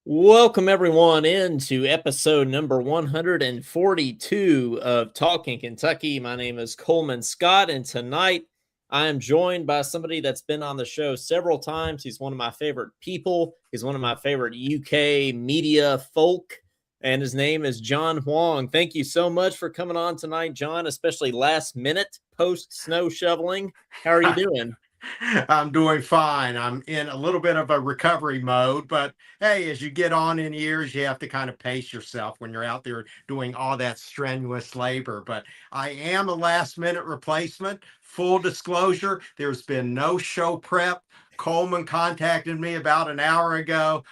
Welcome everyone into episode number 142 of Talkin Kentucky. My name is Coleman Scott, and tonight I am joined by somebody that's been on the show several times. He's one of my favorite people. He's one of my favorite UK media folk, and his name is John Huang. Thank you so much for coming on tonight, John, especially last minute post snow shoveling. How are you doing? I'm doing fine. I'm in a little bit of a recovery mode, but hey, as you get on in years, you have to kind of pace yourself when you're out there doing all that strenuous labor. But I am a last minute replacement. Full disclosure, there's been no show prep. Coleman contacted me about an hour ago.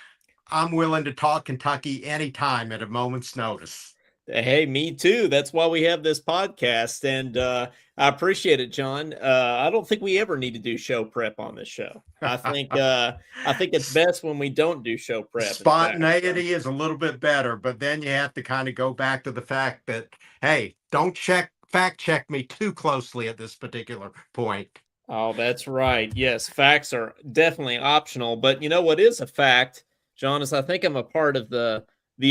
I'm willing to talk Kentucky anytime at a moment's notice. Hey, me too. That's why we have this podcast, and I appreciate it, John. I don't think we ever need to do show prep on this show. I think it's best when we don't do show prep. In fact, so. Spontaneity is a little bit better, but then you have to kind of go back to the fact that, hey, don't fact check me too closely at this particular point. Oh, that's right. Yes, facts are definitely optional, but you know what is a fact, John, is I think I'm a part of the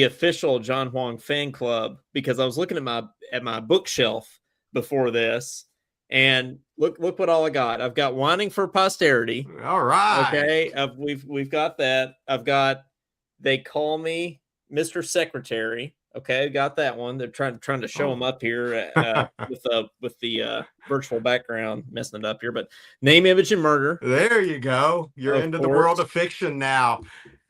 official John Huang fan club because I was looking at my bookshelf before this, and look what all I got. I've got Whining for Posterity. All right. Okay, we've got that. I've got They Call Me Mr. Secretary. Okay, got that one. They're trying to show Oh. them up here with the virtual background messing it up here. But Name, Image, and Murder, There you go. You're of into the world course. of fiction now.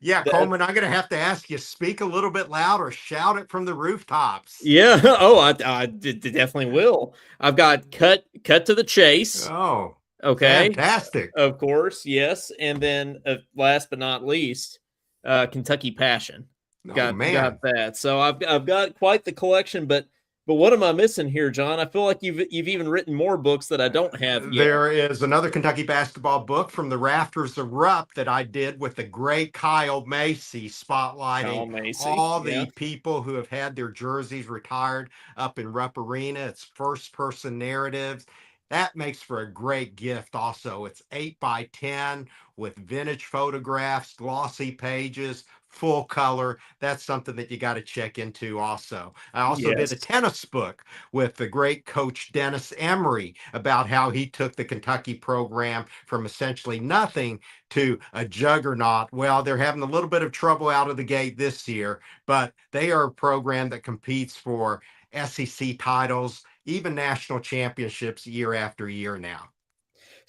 Yeah, That, Coleman, I'm going to have to ask you, speak a little bit louder, shout it from the rooftops. yeah. Oh, I definitely will. I've got Cut to the Chase. Oh, Okay, fantastic. of course, yes. And then last but not least, Kentucky Passion. Oh, Got man. that. So I've got quite the collection, but what am I missing here, John? I feel like you've even written more books that I don't have yet. There is another Kentucky basketball book from the Rafters Erupt that I did with the great Kyle Macy, Kyle spotlighting Macy. all Yeah. the people who have had their jerseys retired up in Rupp Arena. It's first person narratives. That makes for a great gift, also. It's 8 by 10 with vintage photographs, glossy pages, full color. That's something that you got to check into, also. I also did a Yes. tennis book with the great coach Dennis Emery about how he took the Kentucky program from essentially nothing to a juggernaut. Well, they're having a little bit of trouble out of the gate this year, but they are a program that competes for SEC titles, even national championships year after year now.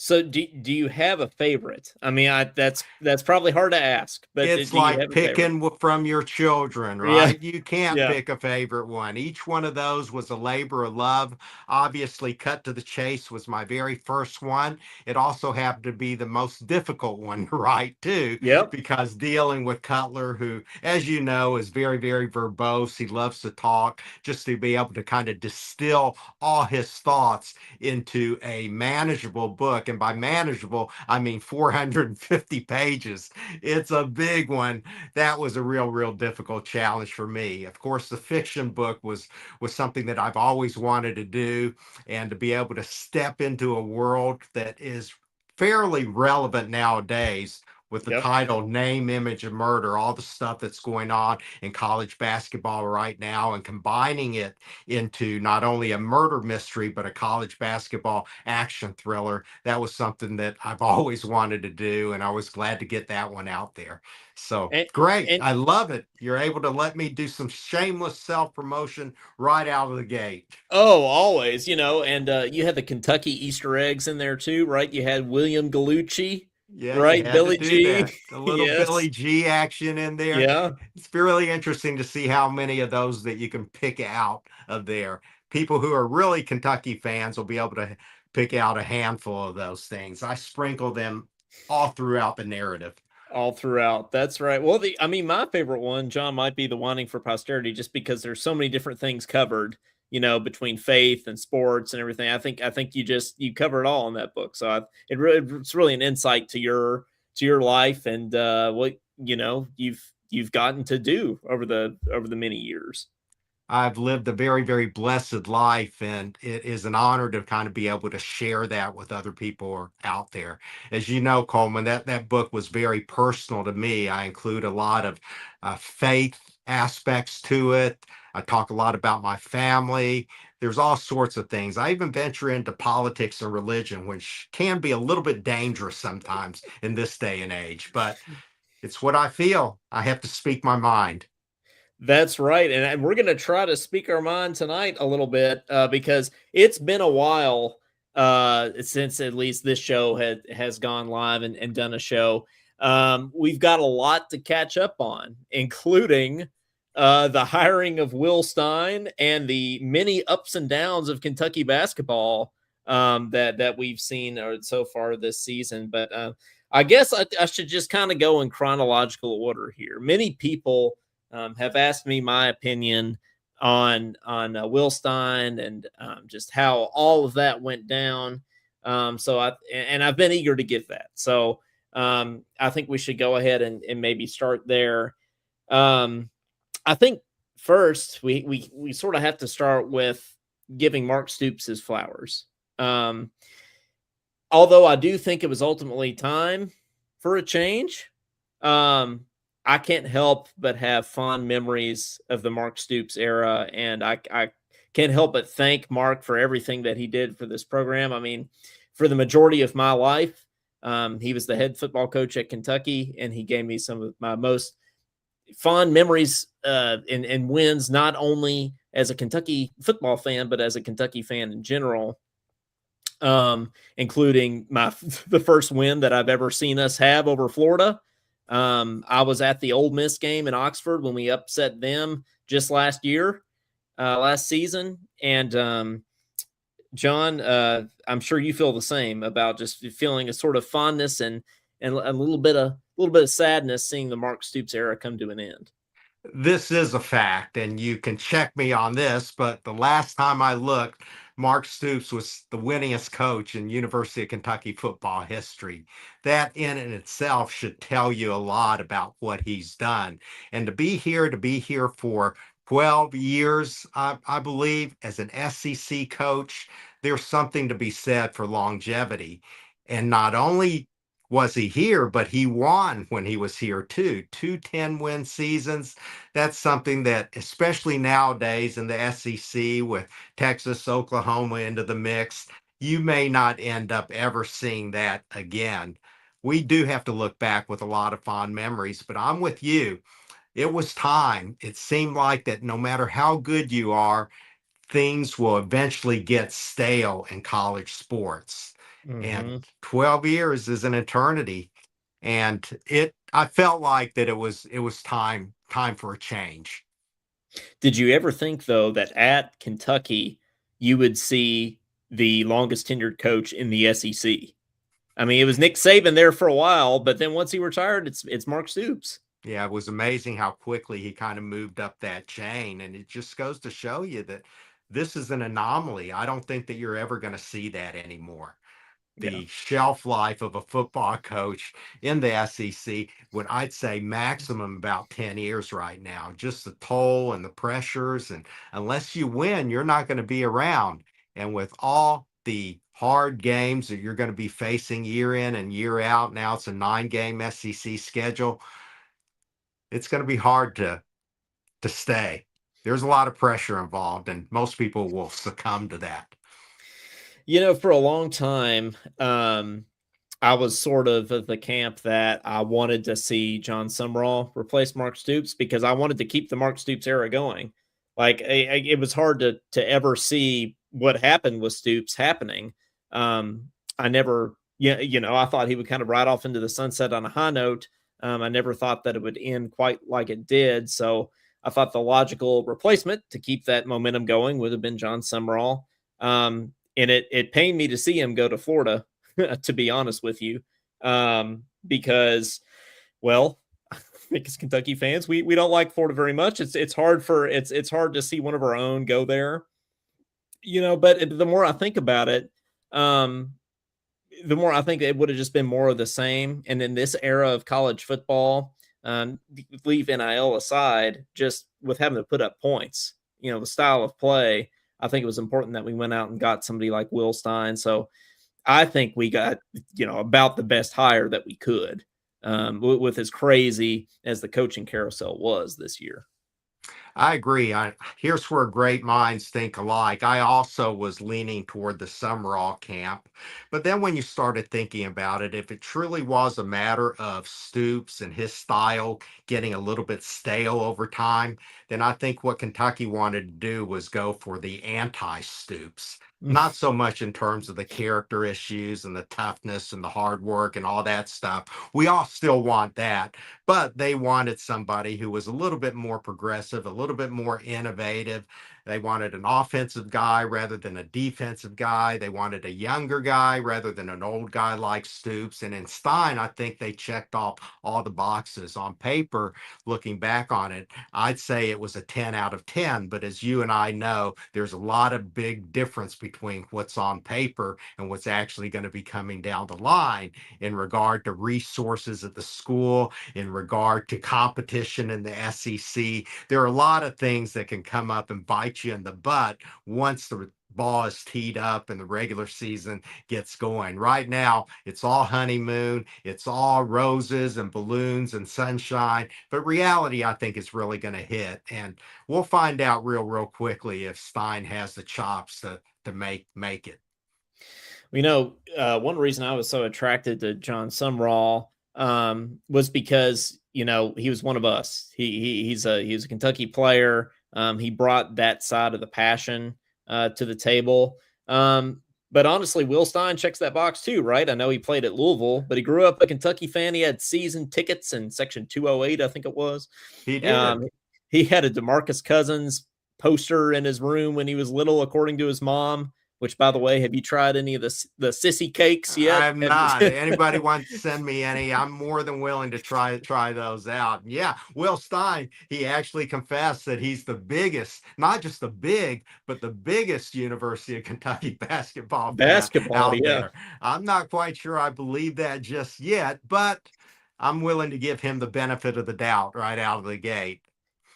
So do you have a favorite? I mean, that's probably hard to ask, but It's do you like have a favorite? picking from your children, Yeah. right? You can't Yeah. pick a favorite one. Each one of those was a labor of love. Obviously, Cut to the Chase was my very first one. It also happened to be the most difficult one to write, too, Yep. because dealing with Cutler, who, as you know, is very, very verbose. He loves to talk, just to be able to kind of distill all his thoughts into a manageable book. And by manageable, I mean 450 pages. It's a big one. That was a real difficult challenge for me. Of course, the fiction book was something that I've always wanted to do, and to be able to step into a world that is fairly relevant nowadays with the Yep. title Name, Image, and Murder, all the stuff that's going on in college basketball right now, and combining it into not only a murder mystery, but a college basketball action thriller. That was something that I've always wanted to do, and I was glad to get that one out there. So And great. and I love it. You're able to let me do some shameless self promotion right out of the gate. oh, always, and you had the Kentucky Easter eggs in there too, right? You had William Galucci, Yeah, you right? had to Billy do G. that. A little Yes. Billy G action in there. Yeah. It's really interesting to see how many of those that you can pick out of there. People who are really Kentucky fans will be able to pick out a handful of those things. I sprinkle them all throughout the narrative. All throughout. That's right. Well, I mean, my favorite one, John, might be the Wanting for Posterity, just because there's so many different things covered, between faith and sports and everything. I think you cover it all in that book. So it's really an insight to your life and what you've gotten to do over the many years. I've lived a very, very blessed life, and it is an honor to kind of be able to share that with other people out there. As you know, Coleman, that book was very personal to me. I include a lot of faith aspects to it. I talk a lot about my family. There's all sorts of things. I even venture into politics and religion, which can be a little bit dangerous sometimes in this day and age, but it's what I feel. I have to speak my mind. That's right, and we're gonna try to speak our mind tonight a little bit, because it's been a while, since at least this show has gone live and done a show. We've got a lot to catch up on, including, the hiring of Will Stein and the many ups and downs of Kentucky basketball, that we've seen, so far this season, but, I guess I should just kinda go in chronological order here. Many people have asked me my opinion on Will Stein and just how all of that went down. I've been eager to get that. So I think we should go ahead and maybe start there. Um, I think first we sort of have to start with giving Mark Stoops his flowers. Um, Although I do think it was ultimately time for a change. Um, I can't help but have fond memories of the Mark Stoops era, and I can't help but thank Mark for everything that he did for this program. I mean, for the majority of my life, he was the head football coach at Kentucky, and he gave me some of my most fond memories and wins, not only as a Kentucky football fan, but as a Kentucky fan in general, including the first win that I've ever seen us have over Florida. I was at the Ole Miss game in Oxford when we upset them just last season, and John, I'm sure you feel the same about just feeling a sort of fondness and a little bit of sadness seeing the Mark Stoops era come to an end. This is a fact, and you can check me on this, but the last time I looked, Mark Stoops was the winningest coach in University of Kentucky football history. That in and itself should tell you a lot about what he's done. And to be here for 12 years, I believe, as an SEC coach, there's something to be said for longevity. And not only was he here, but he won when he was here too. Two 10-win seasons. That's something that, especially nowadays in the SEC with Texas, Oklahoma into the mix, you may not end up ever seeing that again. We do have to look back with a lot of fond memories, but I'm with you. It was time. It seemed like that no matter how good you are, things will eventually get stale in college sports. And Mm-hmm. 12 years is an eternity. And I felt like that it was time for a change. Did you ever think, though, that at Kentucky you would see the longest tenured coach in the SEC? I mean, it was Nick Saban there for a while, but then once he retired, it's Mark Stoops. Yeah, it was amazing how quickly he kind of moved up that chain. And it just goes to show you that this is an anomaly. I don't think that you're ever going to see that anymore. Yeah. The shelf life of a football coach in the SEC would, I'd say, maximum about 10 years right now. Just the toll and the pressures. And unless you win, you're not going to be around. And with all the hard games that you're going to be facing year in and year out, now it's a 9-game SEC schedule. It's going to be hard to stay. There's a lot of pressure involved, and most people will succumb to that. For a long time, I was sort of the camp that I wanted to see John Sumrall replace Mark Stoops because I wanted to keep the Mark Stoops era going. Like it was hard to ever see what happened with Stoops happening. I never, yeah, I thought he would kind of ride off into the sunset on a high note. I never thought that it would end quite like it did. So I thought the logical replacement to keep that momentum going would have been John Sumrall. And it pained me to see him go to Florida, to be honest with you, because, well, I think as Kentucky fans, we don't like Florida very much. It's hard to see one of our own go there, But the more I think about it, um, the more I think it would have just been more of the same. And in this era of college football, leave NIL aside, just with having to put up points, the style of play, I think it was important that we went out and got somebody like Will Stein. So I think we got, about the best hire that we could, with as crazy as the coaching carousel was this year. I agree. Here's where great minds think alike. I also was leaning toward the Summerall camp. But then when you started thinking about it, if it truly was a matter of Stoops and his style getting a little bit stale over time, then I think what Kentucky wanted to do was go for the anti Stoops. Not so much in terms of the character issues and the toughness and the hard work and all that stuff. We all still want that, but they wanted somebody who was a little bit more progressive, a little bit more innovative. They wanted an offensive guy rather than a defensive guy. They wanted a younger guy rather than an old guy like Stoops. And in Stein, I think they checked off all the boxes. On paper, looking back on it, I'd say it was a 10 out of 10. But as you and I know, there's a lot of big difference between what's on paper and what's actually going to be coming down the line in regard to resources at the school, in regard to competition in the SEC. There are a lot of things that can come up and bite you in the butt once the ball is teed up and the regular season gets going. Right now, it's all honeymoon, it's all roses and balloons and sunshine. But reality, I think, is really going to hit. And we'll find out real quickly if Stein has the chops to make it. One reason I was so attracted to John Sumrall, was because he was one of us. He's a Kentucky player. He brought that side of the passion to the table. But honestly, Will Stein checks that box too, right? I know he played at Louisville, but he grew up a Kentucky fan. He had season tickets in section 208, I think it was. He Um, did. he had a DeMarcus Cousins poster in his room when he was little, according to his mom. Which, by the way, have you tried any of the sissy cakes yet? I'm not. Anybody wants to send me any? I'm more than willing to try those out. Yeah, Will Stein, he actually confessed that he's the biggest, not just the big, but the biggest University of Kentucky basketball fan Basketball, out yeah. there. I'm not quite sure I believe that just yet, but I'm willing to give him the benefit of the doubt right out of the gate.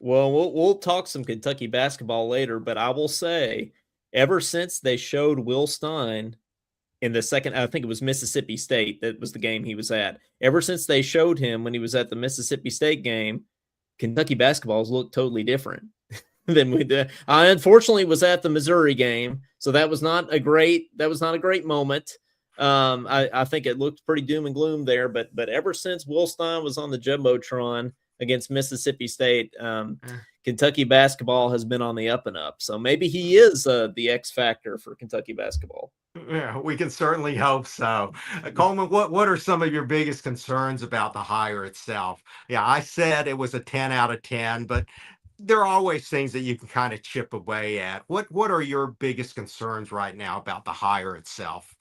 Well, we'll talk some Kentucky basketball later, but I will say, ever since they showed Will Stein in the second, I think it was Mississippi State, that was the game he was at. Ever since they showed him when he was at the Mississippi State game, Kentucky basketballs looked totally different than we did. I unfortunately was at the Missouri game, so that was not a great moment. I think it looked pretty doom and gloom there, but ever since Will Stein was on the jumbotron against Mississippi State, Kentucky basketball has been on the up and up. So maybe he is the X factor for Kentucky basketball. Yeah, we can certainly hope so. Coleman, what are some of your biggest concerns about the hire itself? Yeah, I said it was a 10 out of 10, but there are always things that you can kind of chip away at. What are your biggest concerns right now about the hire itself?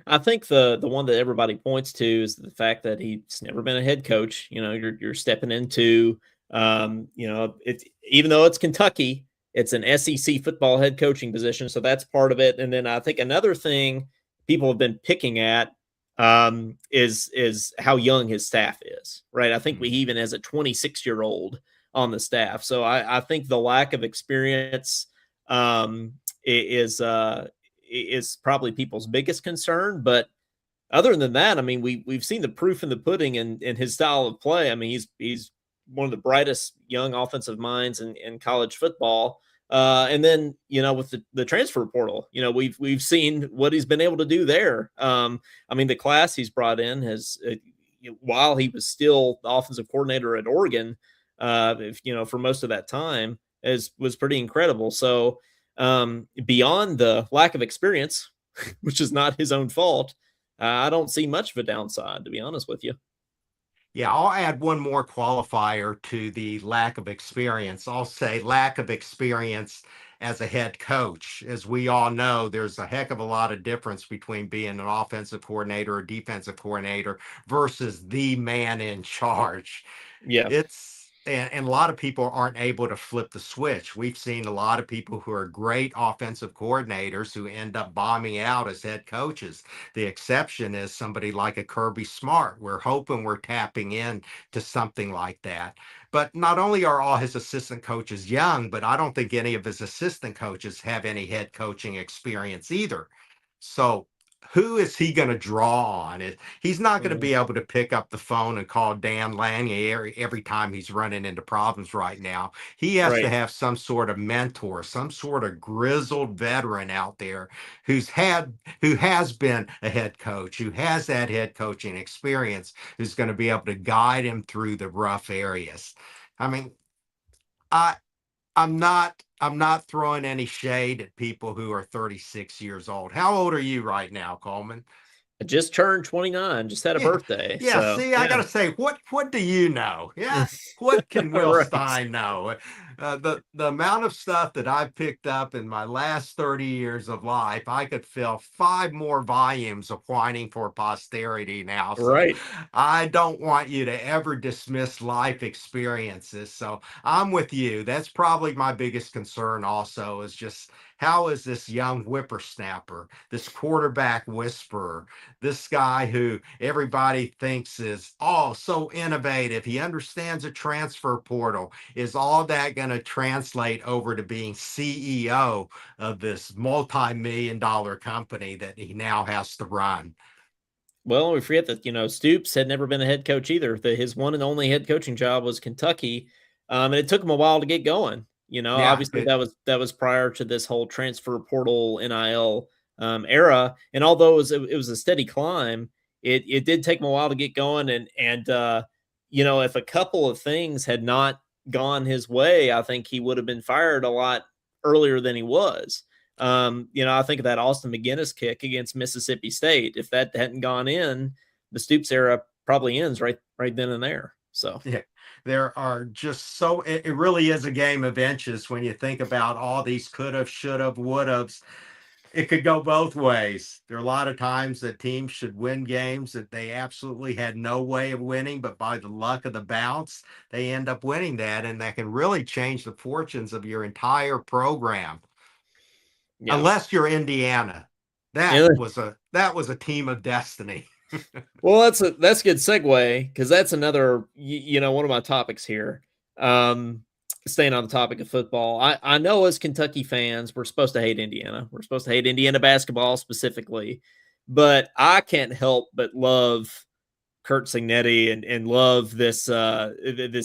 I think the one that everybody points to is the fact that he's never been a head coach. You're stepping into, it's, even though it's Kentucky, it's an SEC football head coaching position, so that's part of it. And then I think another thing people have been picking at, is how young his staff is. Right, I think we even has a 26-year-old on the staff, so I think the lack of experience, is probably people's biggest concern. But other than that, I mean, we've seen the proof in the pudding in his style of play. I mean, he's one of the brightest young offensive minds in college football. And then with the transfer portal, we've seen what he's been able to do there. I mean, the class he's brought in has, while he was still the offensive coordinator at Oregon, for most of that time, was pretty incredible. So beyond the lack of experience, which is not his own fault, I don't see much of a downside, to be honest with you. Yeah, I'll add one more qualifier to the lack of experience. I'll say lack of experience as a head coach. As we all know, there's a heck of a lot of difference between being an offensive coordinator or defensive coordinator versus the man in charge. Yeah. and a lot of people aren't able to flip the switch. We've seen a lot of people who are great offensive coordinators who end up bombing out as head coaches. The exception is somebody like a Kirby Smart. We're hoping we're tapping in to something like that. But not only are all his assistant coaches young, but I don't think any of his assistant coaches have any head coaching experience either. So who is he going to draw on? He's not going to Mm, be able to pick up the phone and call Dan Lange every time he's running into problems right now. He has to right. have some sort of mentor, some sort of grizzled veteran out there who has been a head coach, who has that head coaching experience, who's going to be able to guide him through the rough areas. I mean, I I'm not throwing any shade at people who are 36 years old. How old are you right now, Coleman? I just turned 29, just had a Yeah, birthday. yeah. So, See, I yeah. gotta say, what do you know? Yeah, what can Will Right. Stein know? The amount of stuff that I've picked up in my last 30 years of life, I could fill 5 more volumes of whining for posterity now. So Right. I don't want you to ever dismiss life experiences. So I'm with you. That's probably my biggest concern. Also, is just how is this young whippersnapper, this quarterback whisperer, this guy who everybody thinks is so innovative. He understands a transfer portal. Is all that going to translate over to being CEO of this multi-million dollar company that he now has to run? Well, we forget that, Stoops had never been a head coach either. His one and only head coaching job was Kentucky. And it took him a while to get going. Yeah, Obviously that was prior to this whole transfer portal NIL era. And although it was a steady climb, it did take him a while to get going. And if a couple of things had not gone his way, I think he would have been fired a lot earlier than he was. I think of that Austin McGinnis kick against Mississippi State. If that hadn't gone in, the Stoops era probably ends right then and there. So yeah, there are just it really is a game of inches when you think about all these could have, should have, would have. It could go both ways. There are a lot of times that teams should win games that they absolutely had no way of winning, but by the luck of the bounce, they end up winning that, and that can really change the fortunes of your entire program. yeah. Unless you're Indiana. That Yeah. was a team of destiny. Well, that's a good segue because that's another one of my topics here. Um, Staying on the topic of football, I know as Kentucky fans, we're supposed to hate Indiana. We're supposed to hate Indiana basketball specifically, but I can't help but love Kurt Signetti and love this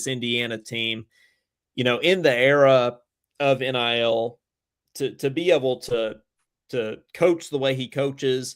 Indiana team. In the era of NIL, to be able to coach the way he coaches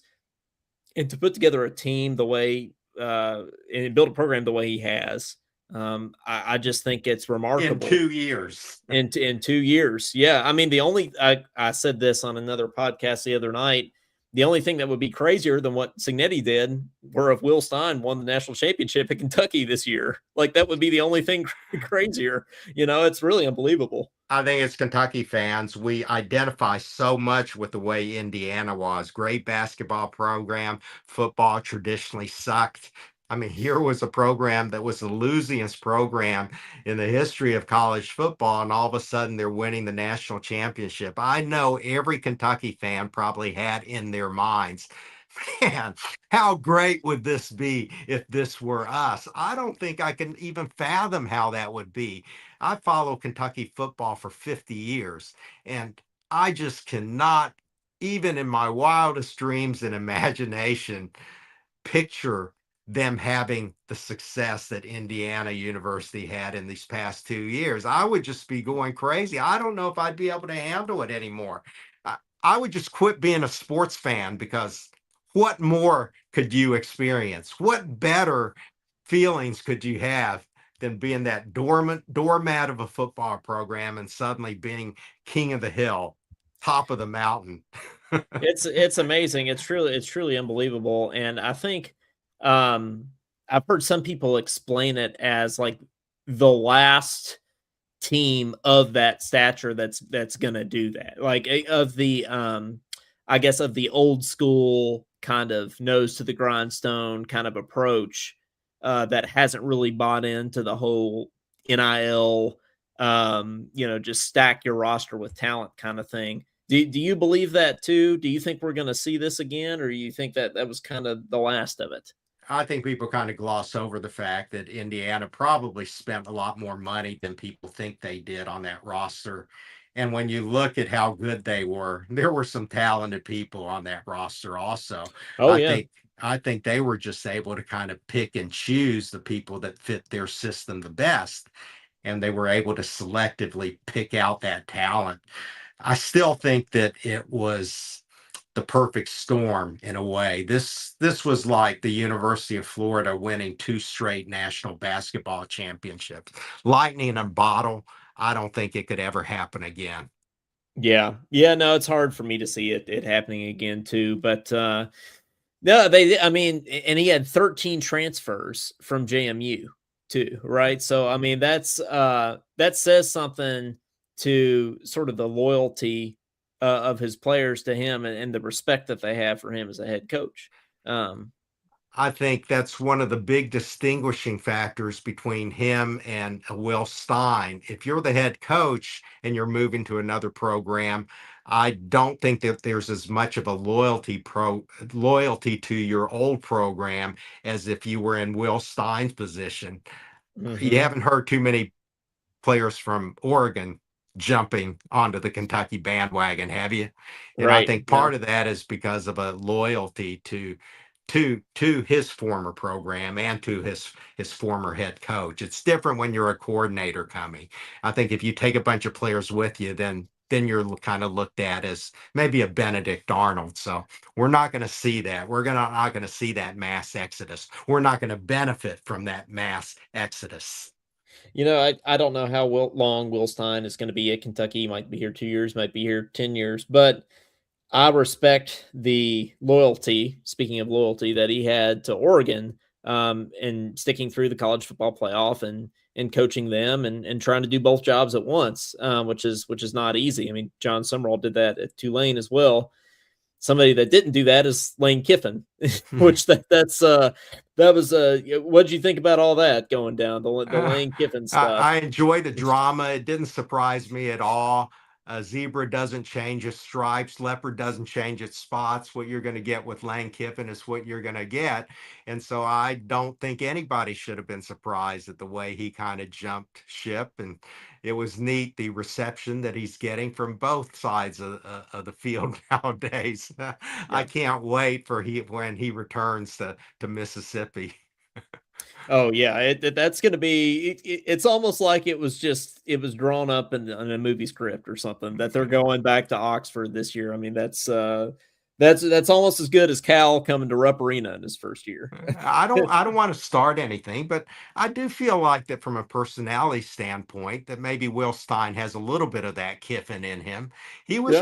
and to put together a team the way and build a program the way he has, I just think it's In remarkable 2 years. in 2 years. Yeah, I mean, I said this on another podcast the other night. The only thing that would be crazier than what Signetti did were if Will Stein won the national championship at Kentucky this year. Like that would be the only thing crazier. It's really unbelievable. I think as Kentucky fans, we identify so much with the way Indiana was. Great basketball program. Football traditionally sucked. I mean, here was a program that was the losiest program in the history of college football, and all of a sudden they're winning the national championship. I know every Kentucky fan probably had in their minds, man, how great would this be if this were us? I don't think I can even fathom how that would be. I follow Kentucky football for 50 years, and I just cannot, even in my wildest dreams and imagination, picture them having the success that Indiana University had in these past 2 years. I would just be going crazy. I don't know if I'd be able to handle it anymore. I would just quit being a sports fan because what more could you experience? What better feelings could you have than being that dormant doormat of a football program and suddenly being king of the hill, top of the mountain? It's amazing. It's truly unbelievable. And I think um I've heard some people explain it as like the last team of that stature that's gonna do that. Like of the I guess of the old school kind of nose to the grindstone kind of approach that hasn't really bought into the whole NIL, just stack your roster with talent kind of thing. Do you believe that too? Do you think we're going to see this again, or do you think that that was kind of the last of it? I think people kind of gloss over the fact that Indiana probably spent a lot more money than people think they did on that roster. And when you look at how good they were, there were some talented people on that roster also. Oh I yeah. think I think they were just able to kind of pick and choose the people that fit their system the best, and they were able to selectively pick out that talent. I still think that it was the perfect storm in a way. This was like the University of Florida winning two straight national basketball championships. Lightning in a bottle. I don't think it could ever happen again. Yeah. Yeah, no, it's hard for me to see it happening again too, but no, they I mean, and he had 13 transfers from JMU too, right? So I mean, that says something to sort of the loyalty of his players to him, and the respect that they have for him as a head coach. Um, I think that's one of the big distinguishing factors between him and Will Stein. If you're the head coach and you're moving to another program, I don't think that there's as much of a loyalty to your old program as if you were in Will Stein's position. You mhm. haven't heard too many players from Oregon jumping onto the Kentucky bandwagon, have you? And I Right. think No. part of that is because of a loyalty to his former program and to his former head coach. It's different when you're a coordinator coming. I think if you take a bunch of players with you, then you're kind of looked at as maybe a Benedict Arnold. So we're not going to see that. We're gonna not going to see that mass exodus. We're not going to benefit from that mass exodus. I don't know how long Will Stein is going to be at Kentucky. He might be here 2 years, might be here 10 years, but I respect the loyalty, speaking of loyalty, that he had to Oregon, and sticking through the college football playoff and coaching them and trying to do both jobs at once, which is not easy. I mean, John Summerall did that at Tulane as well. Somebody that didn't do that is Lane Kiffin, which that was what'd you think about all that going down the Uh, Lane Kiffin I, stuff? I enjoy the drama. It didn't surprise me at all. Zebra doesn't change its stripes. Leopard doesn't change its spots. What you're going to get with Lane Kiffin is what you're going to get. And so I don't think anybody should have been surprised at the way he kind of jumped ship. And it was neat, the reception that he's getting from both sides of the field nowadays. I Yeah. can't wait for when he returns to Mississippi. Oh yeah, that's going to be. It's almost like it was drawn up in a movie script or something that they're going back to Oxford this year. I mean, that's almost as good as Cal coming to Rupp Arena in his first year. I don't want to start anything, but I do feel like that from a personality standpoint, that maybe Will Stein has a little bit of that Kiffin in him. Yeah, He was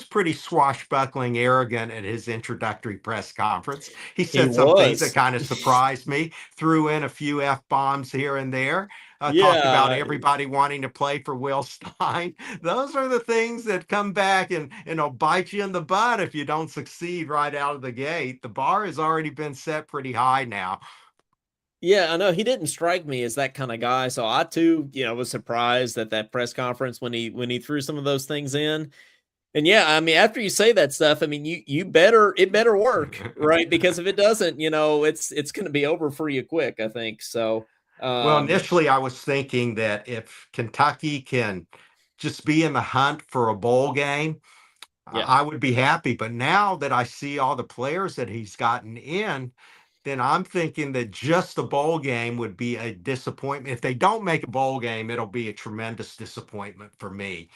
pretty swashbuckling arrogant at his introductory press conference. He he said some things that was. kind of surprised me, threw in a few F-bombs here and there. Talked about Yeah, everybody wanting to play for Will Stein. Those are the things that come back and will bite you in the butt if you don't succeed right out of the gate. The bar has already been set pretty high now. yeah, I know he didn't strike me as that kind of guy. So I too, was surprised at that press conference when he threw some of those things in. And yeah, I mean, after you say that stuff, I mean, it better work, right? Because if it doesn't, it's going to be over for you quick, I think. So, Well, um, initially, I was thinking that if Kentucky can just be in the hunt for a bowl game, yeah, I would be happy. But now that I see all the players that he's gotten in, then I'm thinking that just a bowl game would be a disappointment. If they don't make a bowl game, it'll be a tremendous disappointment for me.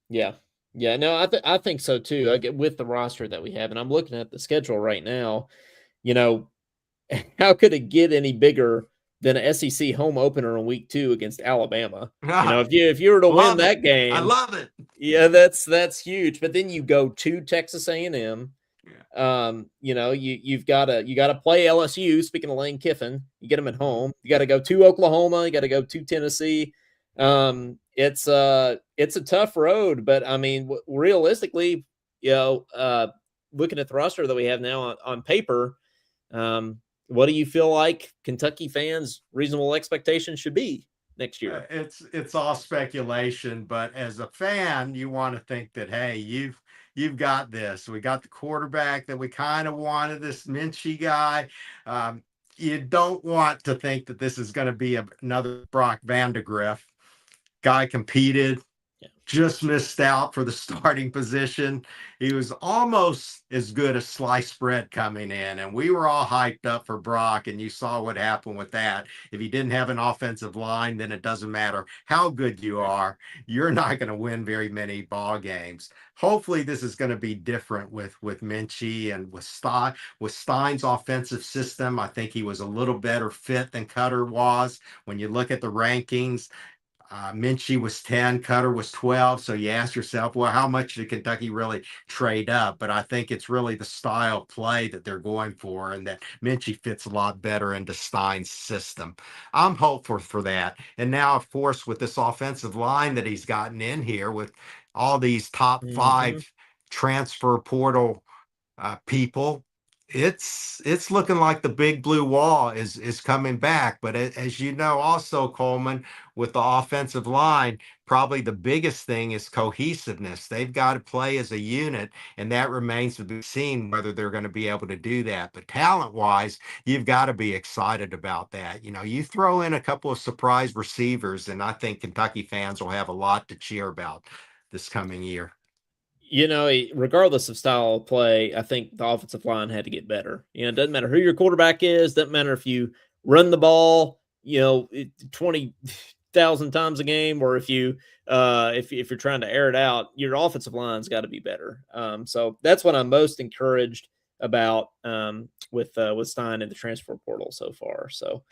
yeah, yeah. No, I think so too. I get with the roster that we have, and I'm looking at the schedule right now. You know, how could it get any bigger than a SEC home opener in week 2 against Alabama? If you were to win Love it. that I game, love it. yeah, that's huge. But then you go to Texas A&M. Yeah. You gotta play LSU. Speaking of Lane Kiffin, you get them at home. You got to go to Oklahoma. You got to go to Tennessee. It's a tough road, but I mean, realistically, looking at the roster that we have now on paper, what do you feel like Kentucky fans' reasonable expectations should be next year. It's all speculation, but as a fan, you want to think that, hey, you've got this. We got the quarterback that we kind of wanted, this Minchie guy. Um, you don't want to think that this is going to be another Brock Vandegrift. Guy competed, Yeah. just missed out for the starting position. He was almost as good as sliced bread coming in, and we were all hyped up for Brock, and you saw what happened with that. If you didn't have an offensive line, then it doesn't matter how good you are. You're not going to win very many ball games. Hopefully, this is going to be different with Minchie and with Stein's offensive system. I think he was a little better fit than Cutter was. When you look at the rankings, Minchie was 10, Cutter was 12. So you ask yourself, well, how much did Kentucky really trade up? But I think it's really the style play that they're going for, and that Minchie fits a lot better into Stein's system. I'm hopeful for that. And now, of course, with this offensive line that he's gotten in here with all these top Hmm. five transfer portal people, it's looking like the big blue wall is coming back. But as you know, also Coleman, with the offensive line, probably the biggest thing is cohesiveness. They've got to play as a unit, and that remains to be seen whether they're going to be able to do that. But talent wise, you've got to be excited about that. You know, you throw in a couple of surprise receivers, and I think Kentucky fans will have a lot to cheer about this coming year. Regardless of style of play, I think the offensive line had to get better. It doesn't matter who your quarterback is, doesn't matter if you run the ball, 20,000 times a game, or if you're trying to air it out, your offensive line's got to be better. So that's what I'm most encouraged about with Stein and the transfer portal so far. So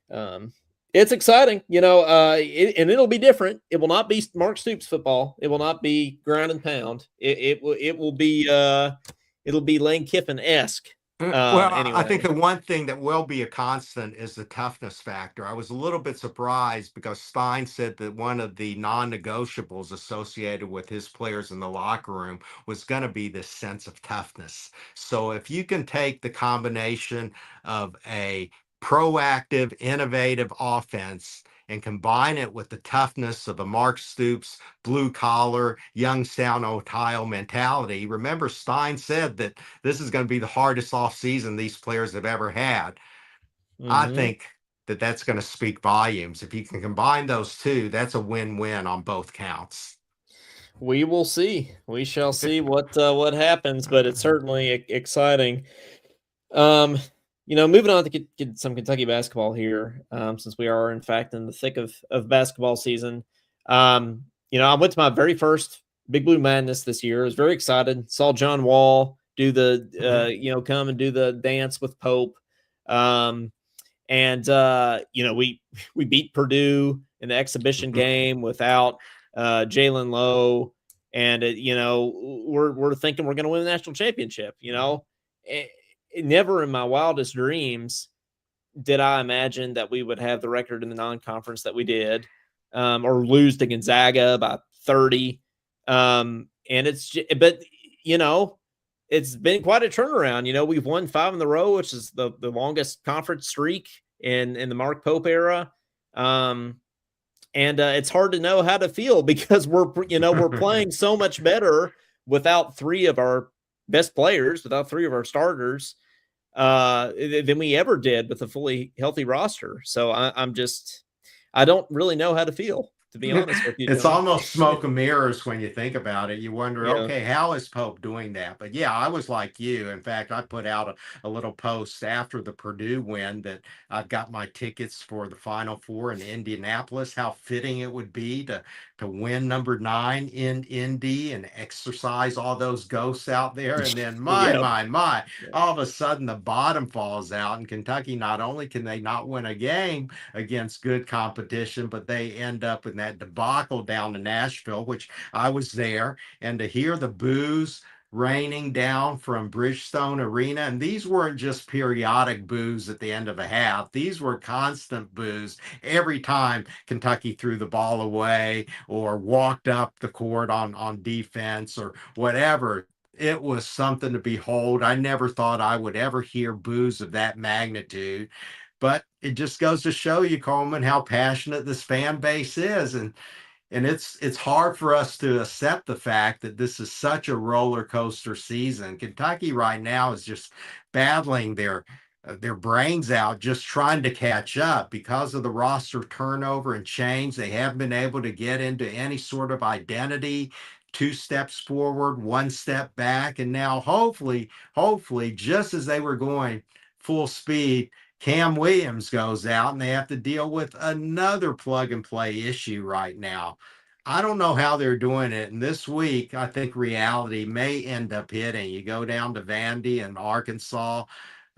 um, it's exciting, and it'll be different. It will not be Mark Stoops football. It will not be ground and pound. It will be it'll be Lane Kiffin esque. Well, I think Anyway. the one thing that will be a constant is the toughness factor. I was a little bit surprised because Stein said that one of the non-negotiables associated with his players in the locker room was going to be this sense of toughness. So if you can take the combination of a proactive, innovative offense and combine it with the toughness of a Mark Stoops blue collar, Youngstown, Ohio mentality. Remember, Stein said that this is going to be the hardest off season these players have ever had. I Hmm. think that that's going to speak volumes. If you can combine those two, that's a win-win on both counts. We will see. We shall see what happens, but it's certainly exciting. Um, moving on to get some Kentucky basketball here, since we are in fact in the thick of basketball season. I went to my very first Big Blue Madness this year. I was very excited. Saw John Wall do the come and do the dance with Pope. Um, and we beat Purdue in the exhibition game without Jalen Lowe, and we're thinking we're going to win the national championship. Never in my wildest dreams did I imagine that we would have the record in the non-conference that we did, or lose to Gonzaga by 30. And but you know, it's been quite a turnaround. We've won 5 in a row, which is the longest conference streak in the Mark Pope era. Um, and it's hard to know how to feel because we're playing so much better without 3 of our best players, without 3 of our starters, than we ever did with a fully healthy roster. So I don't really know how to feel, to be honest with you, It's John. almost smoke and mirrors when you think about it. You wonder, Yeah. okay, how is Pope doing that? But yeah, I was like you. In fact, I put out a little post after the Purdue win that I've got my tickets for the Final Four in Indianapolis. How fitting it would be to win number 9 in Indy and exercise all those ghosts out there. And then Yeah. my, all of a sudden the bottom falls out, and Kentucky, not only can they not win a game against good competition, but they end up in that debacle down in Nashville, which I was there, and to hear the boos raining down from Bridgestone Arena. And these weren't just periodic boos at the end of a half. These were constant boos every time Kentucky threw the ball away or walked up the court on defense or whatever. It was something to behold. I never thought I would ever hear boos of that magnitude. But it just goes to show you, Coleman, how passionate this fan base is. And it's hard for us to accept the fact that this is such a roller coaster season. Kentucky right now is just battling their brains out, just trying to catch up because of the roster turnover and change. They haven't been able to get into any sort of identity. Two steps forward, one step back, and now hopefully, just as they were going full speed, Cam Williams goes out and they have to deal with another plug and play issue right now. I don't know how they're doing it. And this week, I think reality may end up hitting. You go down to Vandy and Arkansas.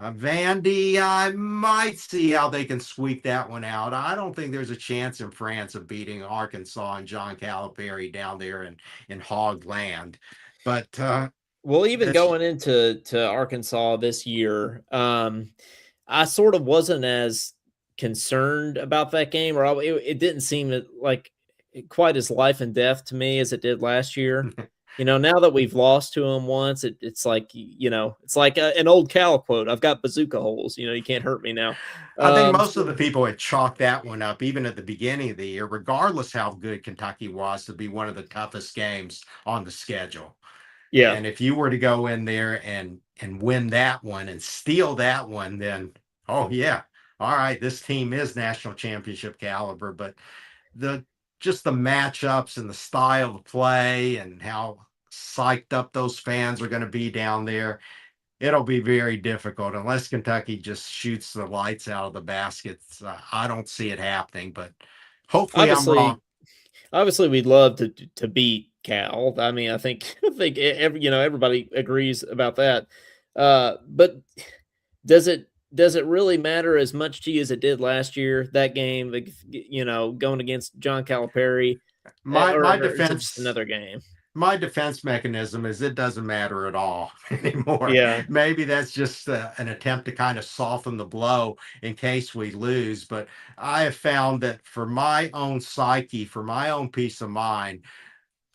Vandy, I might see how they can squeak that one out. I don't think there's a chance in France of beating Arkansas and John Calipari down there in Hog Land. But Well, even this, going into Arkansas this year, I sort of wasn't as concerned about that game, or it didn't seem like quite as life and death to me as it did last year. Now that we've lost to them once, it's like it's like an old Cal quote. I've got bazooka holes. You can't hurt me now. I think most of So, the people had chalked that one up, even at the beginning of the year, regardless how good Kentucky was, to be one of the toughest games on the schedule. yeah, And if you were to go in there and win that one and steal that one, then oh yeah, all right, this team is national championship caliber. But the just the matchups and the style of play and how psyched up those fans are going to be down there, it'll be very difficult unless Kentucky just shoots the lights out of the baskets. I don't see it happening, but hopefully I'm wrong. obviously, obviously, we'd love to beat Cal. I mean, I think everybody agrees about that. But does it really matter as much to you as it did last year? That game, like, going against John Calipari, My my or is it just defense another game? my defense mechanism is it doesn't matter at all anymore. Yeah, Maybe that's just an attempt to kind of soften the blow in case we lose. But I have found that for my own psyche, for my own peace of mind,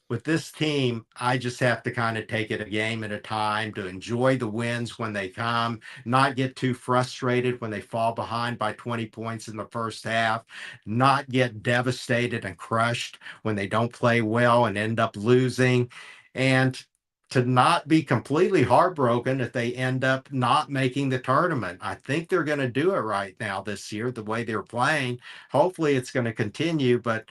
with this team, I just have to kind of take it a game at a time to enjoy the wins when they come, not get too frustrated when they fall behind by 20 points in the first half, not get devastated and crushed when they don't play well and end up losing, and to not be completely heartbroken if they end up not making the tournament. I think they're going to do it right now this year, the way they're playing. Hopefully, it's going to continue, but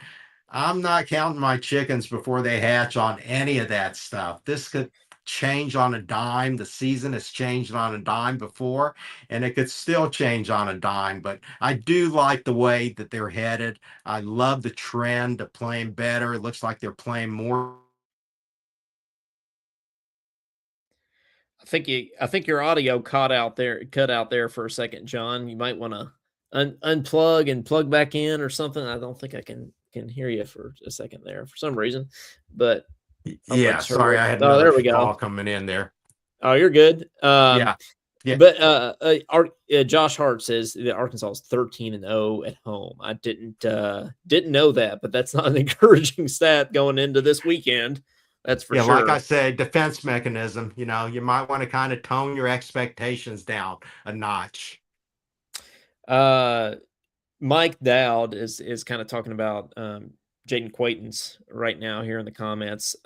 I'm not counting my chickens before they hatch on any of that stuff. This could change on a dime. The season has changed on a dime before, and it could still change on a dime. But I do like the way that they're headed. I love the trend of playing better. It looks like they're playing more. I think your audio cut out there for a second, John. You might want to unplug and plug back in or something. I don't think I can hear you for a second there for some reason, but I'm not Yeah, sure sorry, what. I had Oh, another there we go. call coming in there. Oh, you're good. Yeah, yeah. But Josh Hart says that Arkansas is 13-0 at home. I didn't know that, but that's not an encouraging stat going into this weekend. That's for Yeah, like I sure. said, defense mechanism, you might want to kind of tone your expectations down a notch. Uh, Mike Dowd is kind of talking about Jaden Quaintance right now here in the comments.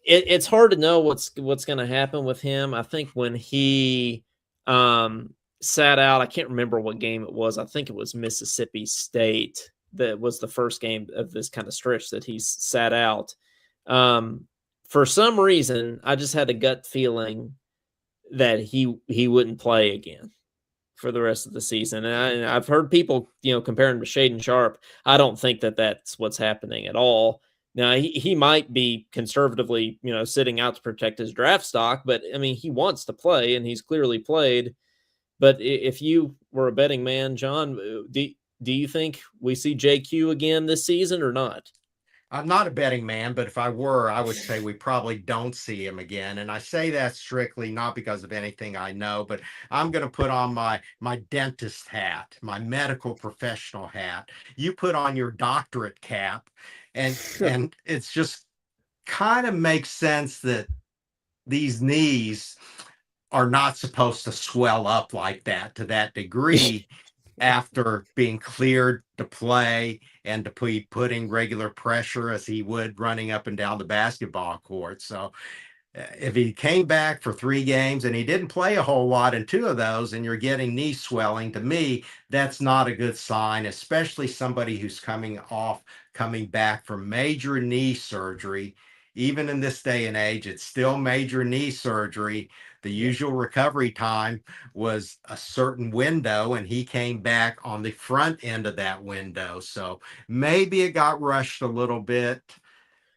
It's hard to know what's going to happen with him. I think when he sat out, I can't remember what game it was. I think it was Mississippi State that was the first game of this kind of stretch that he's sat out. Um, for some reason, I just had a gut feeling that he wouldn't play again for the rest of the season. And I've heard people, comparing to Shaden Sharp. I don't think that that's what's happening at all. Now he might be conservatively, sitting out to protect his draft stock, but I mean he wants to play and he's clearly played. But if you were a betting man, John, do you think we see JQ again this season or not? I'm not a betting man, but if I were, I would say we probably don't see him again. And I say that strictly not because of anything I know, but I'm going to put on my dentist hat, my medical professional hat. You put on your doctorate cap, and it's just kind of makes sense that these knees are not supposed to swell up like that to that degree after being cleared to play and to be putting regular pressure as he would running up and down the basketball court. So if he came back for 3 games and he didn't play a whole lot in 2 of those, and you're getting knee swelling, to me, that's not a good sign, especially somebody who's coming back from major knee surgery. Even in this day and age, it's still major knee surgery. The Yeah. usual recovery time was a certain window, and he came back on the front end of that window. So maybe it got rushed a little bit.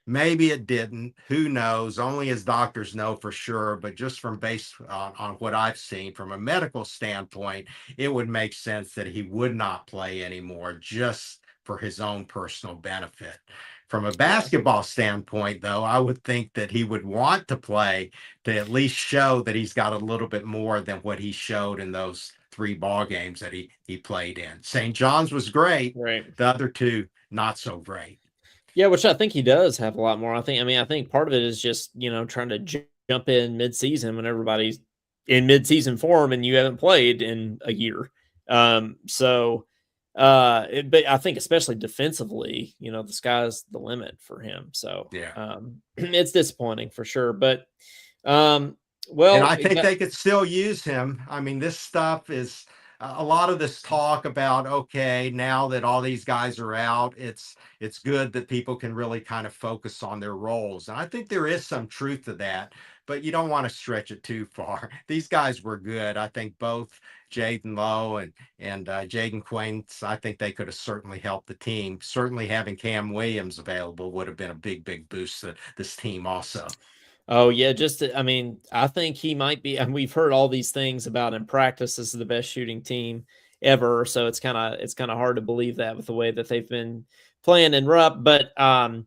Maybe it didn't. Who knows? Only his doctors know for sure. But just from based on what I've seen from a medical standpoint, it would make sense that he would not play anymore just for his own personal benefit. From a Yeah. basketball standpoint, though, I would think that he would want to play to at least show that he's got a little bit more than what he showed in those 3 ball games that he played in. St. John's was great. Right. The other two, not so great. Yeah, which I think he does have a lot more. I think part of it is just, trying to jump in mid-season when everybody's in mid-season form and you haven't played in a year. But I think especially defensively, the sky's the limit for him. So, Yeah. it's disappointing for sure. But, And well, I think they could still use him. I mean, this stuff is a lot of this talk about, okay, now that all these guys are out, it's good that people can really kind of focus on their roles. And I think there is some truth to that, but you don't want to stretch it too far. These guys were good. I think both Jaden Lowe and Jaden Quaintz, I think they could have certainly helped the team. Certainly having Cam Williams available would have been a big boost to this team also. Oh yeah, I think he might be. And we've heard all these things about in practice. This is the best shooting team ever. So it's kind of hard to believe that with the way that they've been playing in Rupp. But I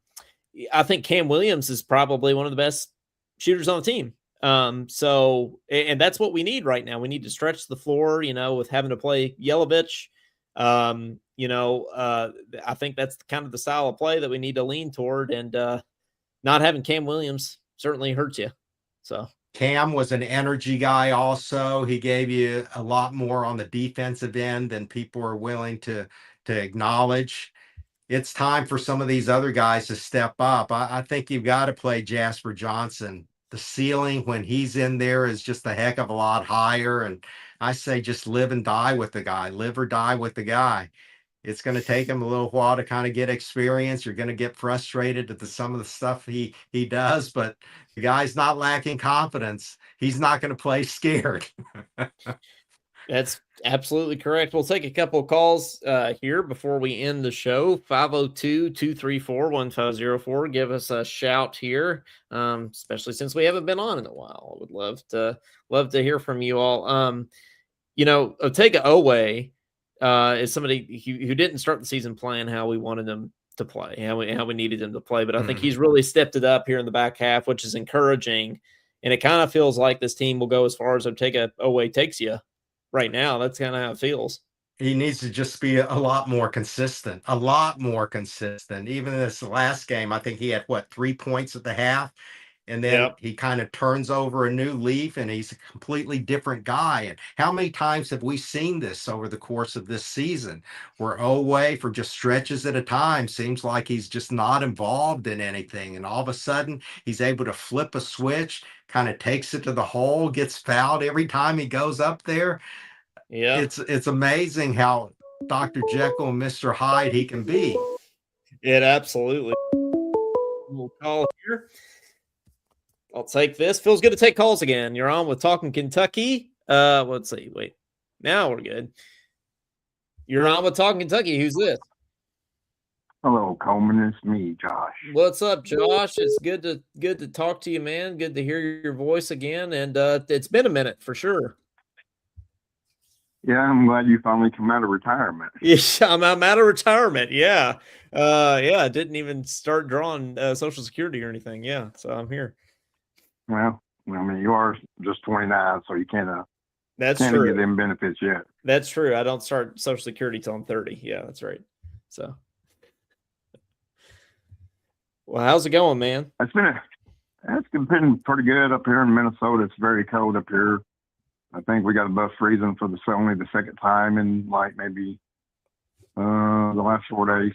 think Cam Williams is probably one of the best shooters on the team. And that's what we need right now. We need to stretch the floor. With having to play Yelovich. I think that's kind of the style of play that we need to lean toward. And not having Cam Williams certainly hurts you. So Cam was an energy guy also. He gave you a lot more on the defensive end than people are willing to acknowledge. It's time for some of these other guys to step up. I think you've got to play Jasper Johnson. The ceiling when he's in there is just a heck of a lot higher. And I say just live and die with the guy, live or die with the guy. It's going to take him a little while to kind of get experience. You're going to get frustrated at some of the stuff he does, but the guy's not lacking confidence. He's not going to play scared. that's absolutely correct. We'll take a couple of calls here before we end the show. 502-234-1504. Give us a shout here, especially since we haven't been on in a while. I would love to hear from you all. Otega Owe is somebody who didn't start the season playing how we wanted him to play, how we needed him to play. But I think he's really stepped it up here in the back half, which is encouraging. And it kind of feels like this team will go as far as Otega Owe takes you right now. That's kind of how it feels. He needs to just be a lot more consistent, a lot more consistent. Even in this last game, I think he had 3 points at the half. And then Yep. he kind of turns over a new leaf and he's a completely different guy. And how many times have we seen this over the course of this season where Owe, for just stretches at a time, seems like he's just not involved in anything. And all of a sudden he's able to flip a switch, kind of takes it to the hole, gets fouled every time he goes up there. Yep. It's amazing how Dr. Jekyll and Mr. Hyde he can be. It absolutely. We'll call here. I'll take this. Feels good to take calls again. You're on with Talkin Kentucky. Let's see. Wait. Now we're good. You're on with Talkin Kentucky. Who's this? Hello, Coleman. It's me, Josh. What's up, Josh? It's good to talk to you, man. Good to hear your voice again. And it's been a minute for sure. Yeah, I'm glad you finally come out of retirement. Yeah, I'm out of retirement. Yeah. I didn't even start drawing Social Security or anything. Yeah. So I'm here. Well, I mean, you are just 29, so you can't That's get true. them benefits yet. That's true. I don't start Social Security till I'm 30. Yeah, that's right. So, well, how's it going, man? It's been pretty good up here in Minnesota. It's very cold up here. I think we got above freezing for only the second time in like maybe the last 4 days.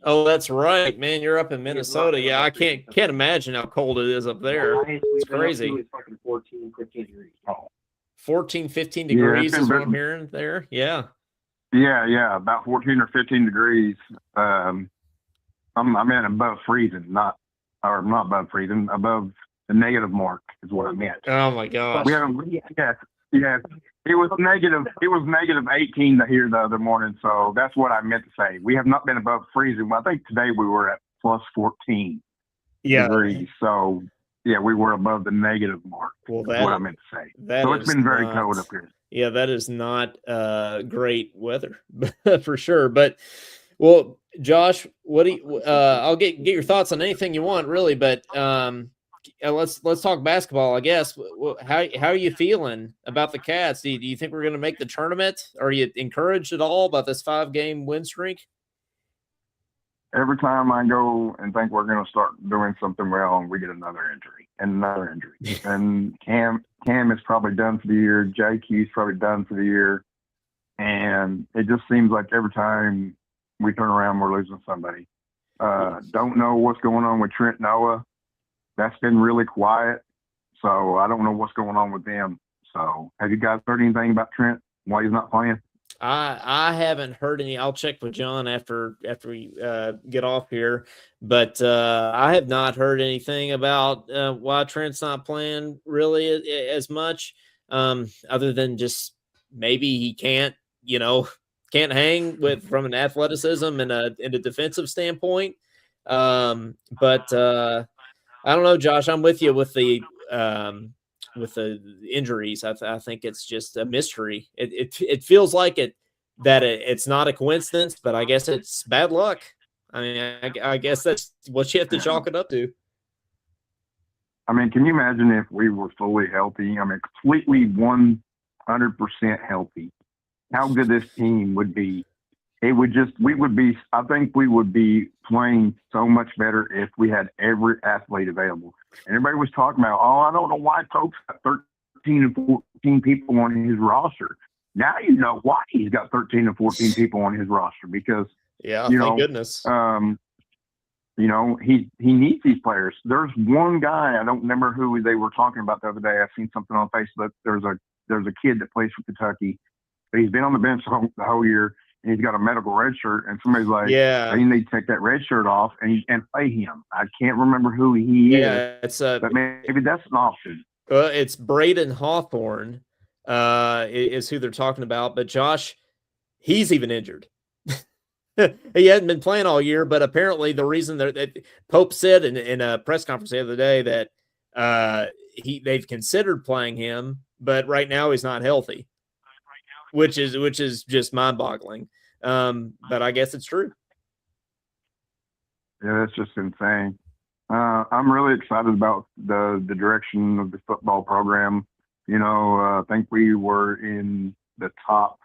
Oh, that's right, man. You're up in Minnesota. Yeah, I can't imagine how cold it is up there. It's crazy. 14, 15 degrees is what I'm hearing there. Yeah. Yeah, about 14 or 15 degrees. I'm in above freezing, not above freezing, above the negative mark is what I meant. Oh my gosh. We haven't. Yeah. It was negative. It was negative 18 here the other morning, so that's what I meant to say. We have not been above freezing. Well, I think today we were at plus 14 degrees. So yeah, we were above the negative mark. Well, that's what I meant to say. So it's been very cold up here. Yeah, that is not great weather for sure. But well, Josh, what do you, I'll get your thoughts on anything you want, really. But let's talk basketball, I guess. How are you feeling about the Cats? Do you think we're going to make the tournament? Are you encouraged at all about this 5-game win streak? Every time I go and think we're going to start doing something well, we get another injury and another injury. And Cam is probably done for the year. JQ's probably done for the year. And it just seems like every time we turn around, we're losing somebody. Don't know what's going on with Trent Noah. That's been really quiet. So I don't know what's going on with them. So have you guys heard anything about Trent, why he's not playing? I haven't heard any. I'll check with John after we get off here, but I have not heard anything about why Trent's not playing really as much, other than just maybe he can't hang from an athleticism and a defensive standpoint. But I don't know, Josh. I'm with you with the injuries. I think it's just a mystery. It feels like it's not a coincidence, but I guess it's bad luck. I mean, I guess that's what you have to chalk it up to. I mean, can you imagine if we were fully healthy? I mean, completely 100% healthy. How good this team would be. I think we would be playing so much better if we had every athlete available. And everybody was talking about, I don't know why Coke's got 13 and 14 people on his roster. Now you know why he's got 13 and 14 people on his roster, because thank goodness. He needs these players. There's one guy, I don't remember who they were talking about the other day. I've seen something on Facebook. There's a kid that plays for Kentucky, but he's been on the bench the whole year. And he's got a medical red shirt, and somebody's like, you need to take that red shirt off and play him. I can't remember who he is. But maybe that's an option. It's Braden Hawthorne is who they're talking about. But Josh, he's even injured. He hadn't been playing all year, but apparently the reason that Pope said in a press conference the other day that they've considered playing him, but right now he's not healthy. Which is just mind-boggling, but I guess it's true. Yeah, that's just insane. I'm really excited about the direction of the football program. I think we were in the top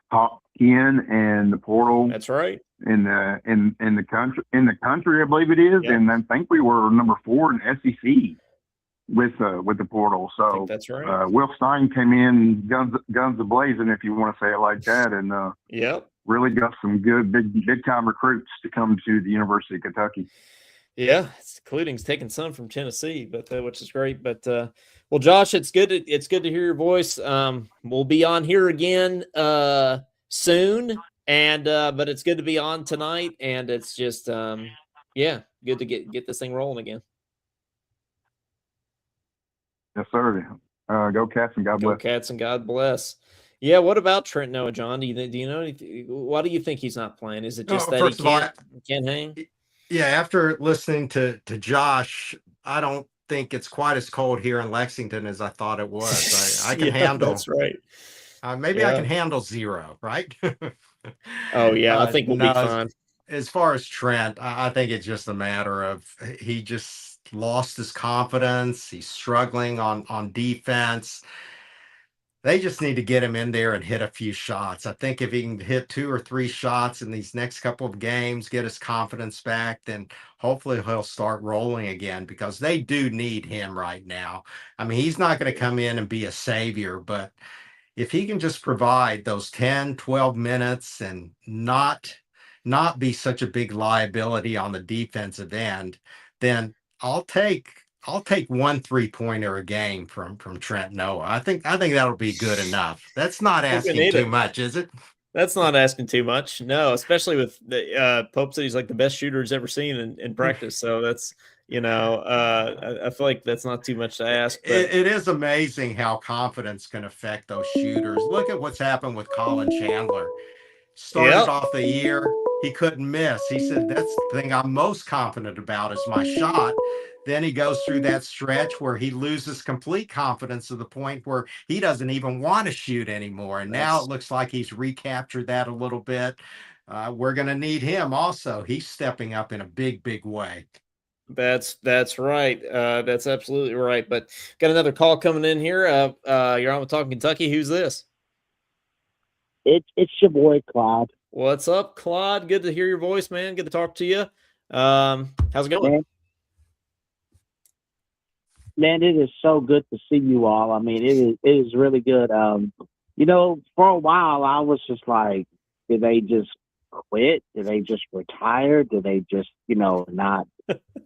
10 in the portal. That's right. In the country, I believe it is, and I think we were number 4 in SEC. With the portal, so that's right. Will Stein came in guns a-blazing, if you want to say it like that, and really got some good big time recruits to come to the University of Kentucky. Yeah, including taking some from Tennessee, but which is great. But well, Josh, it's good to hear your voice. We'll be on here again soon, and but it's good to be on tonight, and it's just good to get this thing rolling again. Yes, sir. Go Cats and God bless. Go Cats and God bless. Yeah. What about Trent Noah, John? Do you know anything? Why do you think he's not playing? Is it just that he can't hang? Yeah. After listening to Josh, I don't think it's quite as cold here in Lexington as I thought it was. I can handle. That's right. Maybe I can handle 0, right? Oh yeah, I think we'll be fine. As far as Trent, I think it's just a matter of he just lost his confidence. He's struggling on defense. They just need to get him in there and hit a few shots. I think if he can hit 2 or 3 shots in these next couple of games, get his confidence back, then hopefully he'll start rolling again because they do need him right now. I mean, he's not going to come in and be a savior, but if he can just provide those 10, 12 minutes and not be such a big liability on the defensive end, then I'll take I'll take 1 3-pointer a game from Trent Noah. I think that'll be good enough. That's not I think we asking need too it. much, is it? That's not asking too much. No, especially with the Pope said he's like the best shooter he's ever seen in practice. So that's, I feel like that's not too much to ask. But It is amazing how confidence can affect those shooters. Look at what's happened with Colin Chandler. Started yep, off the year, he couldn't miss. He said, "That's the thing I'm most confident about is my shot." Then he goes through that stretch where he loses complete confidence to the point where he doesn't even want to shoot anymore. And now it that's looks like he's recaptured that a little bit. We're going to need him also. He's stepping up in a big, big way. that's right. That's absolutely right. But got another call coming in here. You're on with Talking Kentucky. Who's this? It's your boy Claude. What's up, Claude? Good to hear your voice, man. Good to talk to you. How's it going? Man, it is so good to see you all. I mean, it is really good. For a while I was just like, did they just quit? Did they just retire? Did they just, not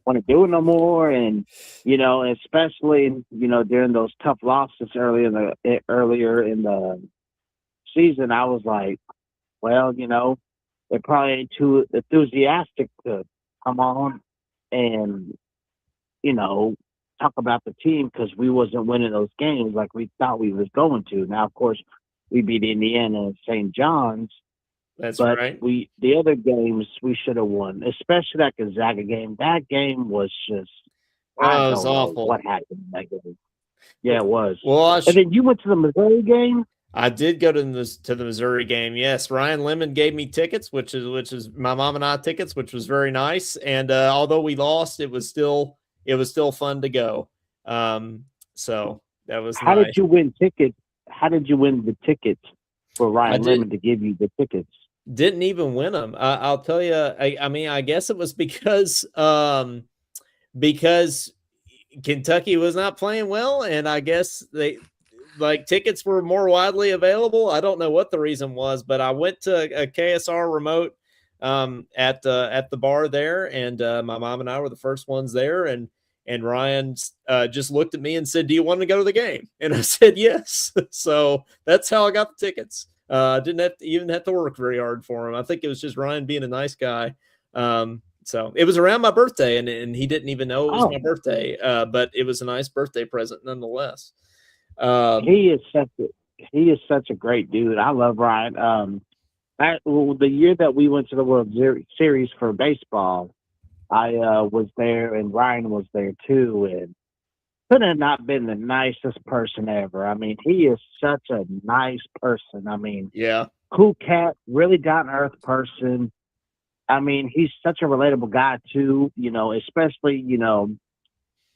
want to do it no more? And, especially, during those tough losses earlier in the season, I was like, well, they're probably ain't too enthusiastic to come on and, talk about the team because we wasn't winning those games like we thought we was going to. Now, of course, we beat Indiana and St. John's, That's but right. the other games we should have won, especially that Gonzaga game. That game was just I Oh, it don't was know awful. what happened in that game. Yeah, it was. Well, And then you went to the Missouri game. I did go to the Missouri game. Yes, Ryan Lemon gave me tickets, which is my mom and I tickets, which was very nice. And although we lost, it was still fun to go. So that was How nice. did you win tickets? How did you win the tickets for Ryan Lemon to give you the tickets? Didn't even win them. I'll tell you. I mean, I guess it was because Kentucky was not playing well, and I guess tickets were more widely available. I don't know what the reason was, but I went to a KSR remote at the bar there, and my mom and I were the first ones there, and Ryan just looked at me and said, "Do you want to go to the game?" And I said yes. So that's how I got the tickets. Didn't even have to work very hard for him. I think it was just Ryan being a nice guy. So it was around my birthday, and he didn't even know it was my birthday. But it was a nice birthday present nonetheless. He is such a great dude. I love Ryan. The year that we went to the World Series for baseball, I was there and Ryan was there too, and could have not been the nicest person ever. I mean, he is such a nice person. I mean, yeah, cool cat, really down to earth person. I mean, he's such a relatable guy too. Especially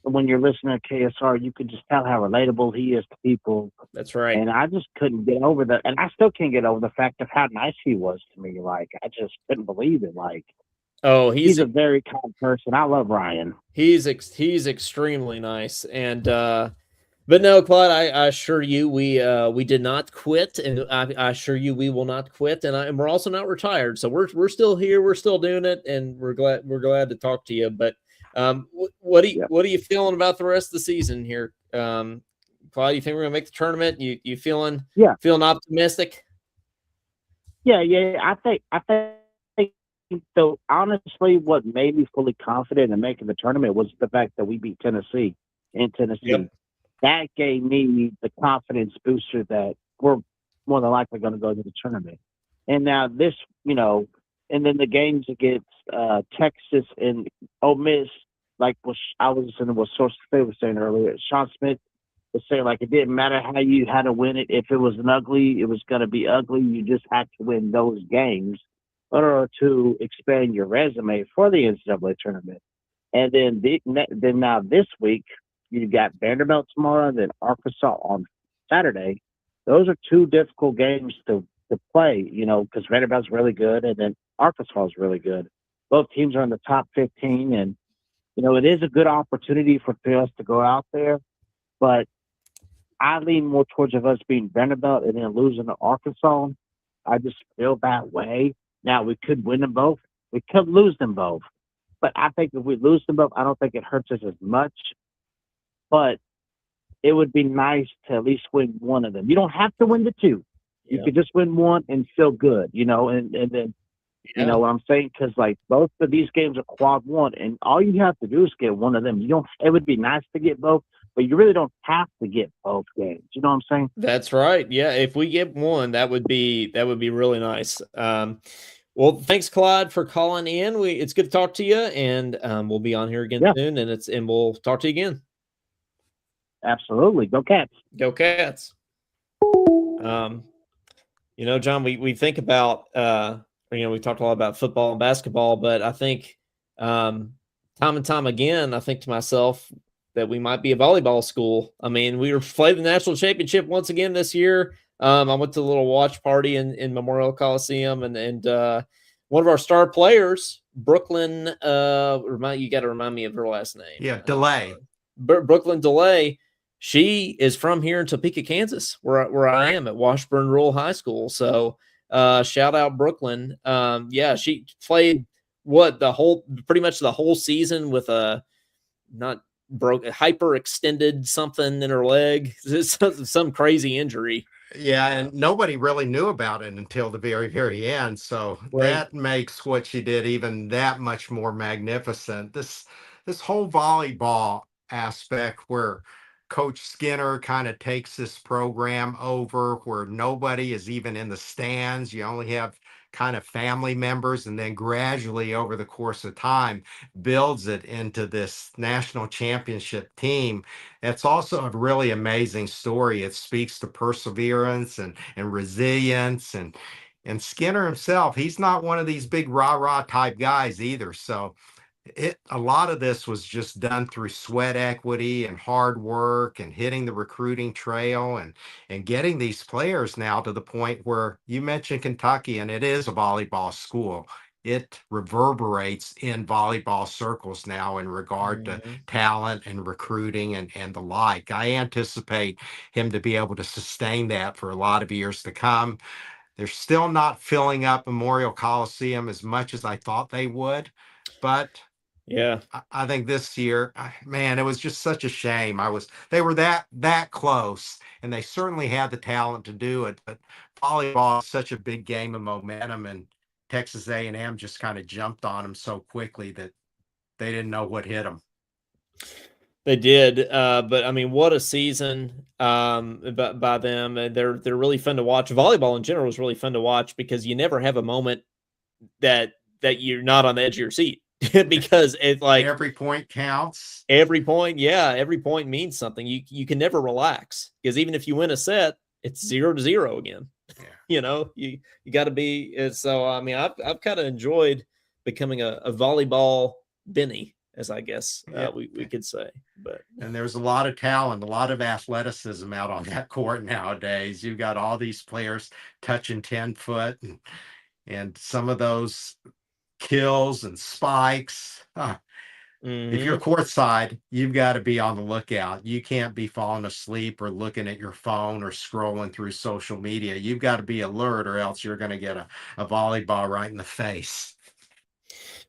when you're listening to KSR, you can just tell how relatable he is to people. That's right. And I just couldn't get over that. And I still can't get over the fact of how nice he was to me. Like, I just couldn't believe it. Like, oh, he's a very kind person. I love Ryan. He's extremely nice. And, but no, Claude, I assure you, we did not quit, and I assure you, we will not quit, and we're also not retired. So we're still here, we're still doing it, and we're glad to talk to you. But what are you feeling about the rest of the season here, Claude? You think we're gonna make the tournament? You feeling optimistic? Yeah. I think so. Honestly, what made me fully confident in making the tournament was the fact that we beat Tennessee in Tennessee. Yep. That gave me the confidence booster that we're more than likely going to go to the tournament. And now this, and then the games against Texas and Ole Miss, like I was listening to what Source was saying earlier. Sean Smith was saying, like, it didn't matter how you had to win it. If it was ugly, it was going to be ugly. You just had to win those games in order to expand your resume for the NCAA tournament. And then now this week, you got Vanderbilt tomorrow, then Arkansas on Saturday. those are two difficult games to play, because Vanderbilt's really good and then Arkansas is really good. Both teams are in the top 15, and it is a good opportunity for us to go out there, but I lean more towards of us being Vanderbilt and then losing to Arkansas. I just feel that way. Now, we could win them both. We could lose them both. But I think if we lose them both, I don't think it hurts us as much. But it would be nice to at least win one of them. You don't have to win the two. You could just win one and feel good, and then, you know what I'm saying? Because, like, both of these games are quad one, and all you have to do is get one of them. It would be nice to get both, but you really don't have to get both games. You know what I'm saying? That's right. Yeah, if we get one, that would be really nice. Well, thanks, Clyde, for calling in. It's good to talk to you, and we'll be on here again soon, and we'll talk to you again. Absolutely. Go Cats. Go Cats. John, we think about we talked a lot about football and basketball, but I think time and time again, I think to myself that we might be a volleyball school. I mean, we were playing the national championship once again this year. I went to a little watch party in Memorial Coliseum, and one of our star players, Brooklyn, you got to remind me of her last name. Yeah, Delay. Brooklyn Delay. She is from here in Topeka, Kansas, where I am at Washburn Rural High School. So shout out Brooklyn. She played pretty much the whole season with a hyper extended something in her leg, some crazy injury. Yeah, and nobody really knew about it until the very, very end. So that makes what she did even that much more magnificent. This whole volleyball aspect where Coach Skinner kind of takes this program over, where nobody is even in the stands. You only have kind of family members, and then gradually over the course of time builds it into this national championship team. It's also a really amazing story. It speaks to perseverance and resilience, and Skinner himself, he's not one of these big rah-rah type guys either. So a lot of this was just done through sweat equity and hard work and hitting the recruiting trail and getting these players now to the point where you mentioned Kentucky, and it is a volleyball school. It reverberates in volleyball circles now in regard to talent and recruiting and the like. I anticipate him to be able to sustain that for a lot of years to come. They're still not filling up Memorial Coliseum as much as I thought they would, but yeah, I think this year, man, it was just such a shame. They were that close, and they certainly had the talent to do it. But volleyball is such a big game of momentum, and Texas A&M just kind of jumped on them so quickly that they didn't know what hit them. They did, but I mean, what a season by them. They're really fun to watch. Volleyball in general is really fun to watch because you never have a moment that you're not on the edge of your seat. Because it's like every point counts. Every point means something. You can never relax because even if you win a set, it's 0-0 again. Yeah. You got to be. So I mean, I've kind of enjoyed becoming a volleyball Benny, as I guess we could say. And there's a lot of talent, a lot of athleticism out on that court nowadays. You've got all these players touching 10 foot, and some of those kills and spikes. If you're courtside, you've got to be on the lookout. You can't be falling asleep or looking at your phone or scrolling through social media. You've got to be alert, or else you're going to get a volleyball right in the face.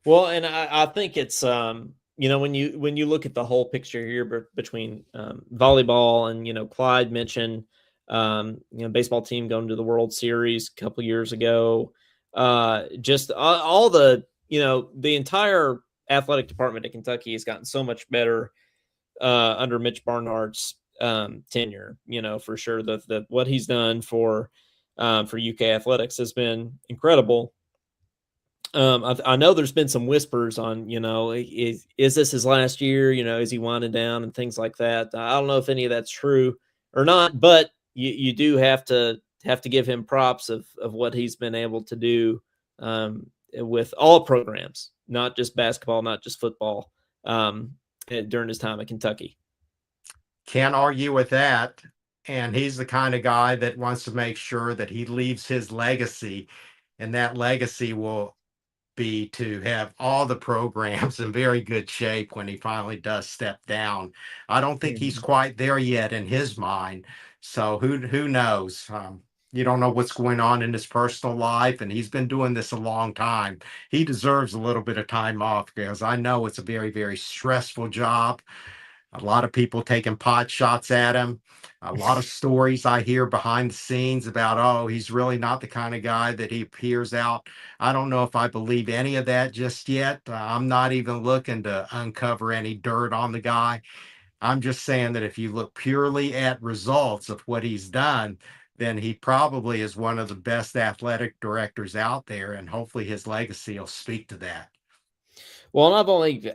Well, and I think it's when you look at the whole picture here between volleyball and Clyde mentioned baseball team going to the World Series a couple years ago. Just all the entire athletic department at Kentucky has gotten so much better under Mitch Barnhart's tenure. For sure, the what he's done for UK athletics has been incredible. I know there's been some whispers on, is this his last year? Is he winding down and things like that? I don't know if any of that's true or not, but you do have to give him props of what he's been able to do with all programs, not just basketball, not just football, during his time at Kentucky. Can't argue with that. and he's the kind of guy that wants to make sure that he leaves his legacy, and that legacy will be to have all the programs in very good shape when he finally does step down. I don't think he's Mhm. quite there yet in his mind. So who knows? You don't know what's going on in his personal life, and he's been doing this a long time. He deserves a little bit of time off because I know it's a very, very stressful job. A lot of people taking pot shots at him. A lot of stories I hear behind the scenes about, oh, he's really not the kind of guy that he appears out. I don't know if I believe any of that just yet. I'm not even looking to uncover any dirt on the guy. I'm just saying that if you look purely at results of what he's done, then he probably is one of the best athletic directors out there, and hopefully his legacy will speak to that. Well,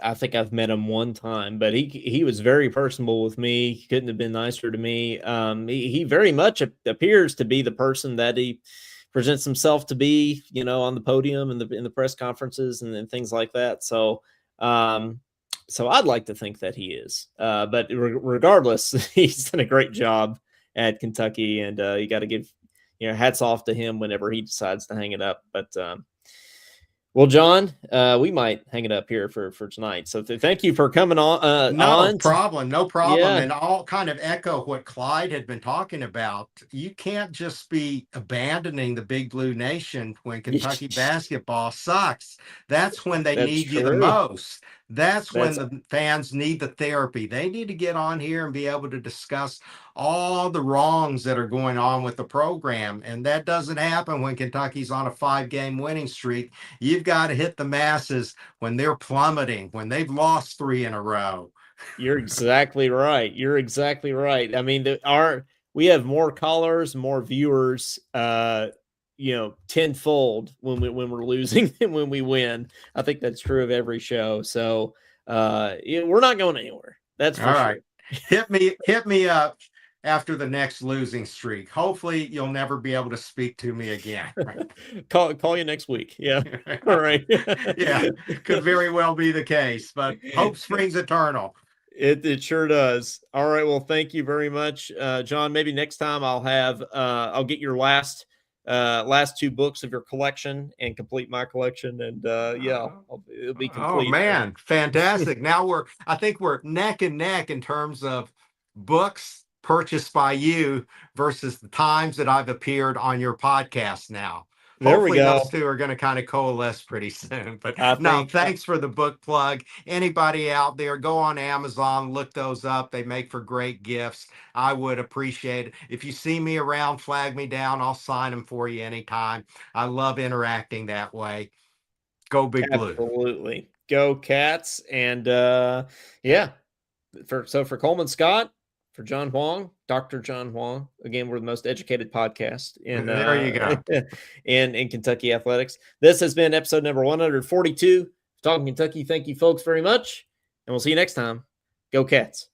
I think I've met him one time, but he was very personable with me. He couldn't have been nicer to me. He very much appears to be the person that he presents himself to be, on the podium and in the press conferences and things like that. Um, so I'd like to think that he is. But regardless, he's done a great job at Kentucky, and you got to give, hats off to him whenever he decides to hang it up. But well, John, we might hang it up here for tonight. So thank you for coming on. No problem, no problem. Yeah, And I'll kind of echo what Clyde had been talking about. You can't just be abandoning the Big Blue Nation when Kentucky basketball sucks. That's when they that's need you the true. most. That's when That's the fans need the therapy. They need to get on here and be able to discuss all the wrongs that are going on with the program. And that doesn't happen when Kentucky's on a 5-game winning streak. You've got to hit the masses when they're plummeting, when they've lost 3 in a row. You're exactly right. You're exactly right. I mean, we have more callers, more viewers, tenfold when we're losing than when we win. I think that's true of every show. So we're not going anywhere. That's All for right. sure. Hit me up after the next losing streak. Hopefully you'll never be able to speak to me again. Call you next week. Yeah. All right. Yeah, could very well be the case, but hope springs eternal. It sure does. All right. Well, thank you very much, John. Maybe next time I'll get your last 2 books of your collection and complete my collection, and it'll be Oh complete. man, fantastic. Now I think we're neck and neck in terms of books purchased by you versus the times that I've appeared on your podcast now. There we Hopefully go. those two are going to kind of coalesce pretty soon. But I no, think thanks for the book plug. Anybody out there, go on Amazon, look those up. They make for great gifts. I would appreciate it. If you see me around, flag me down. I'll sign them for you anytime. I love interacting that way. Go Big Blue. absolutely go Cats, and for Coleman Scott, for John Huang, Dr. John Huang. Again, we're the most educated podcast in There you go. in Kentucky athletics. This has been episode number 142, Talking Kentucky. Thank you, folks, very much, and we'll see you next time. Go Cats.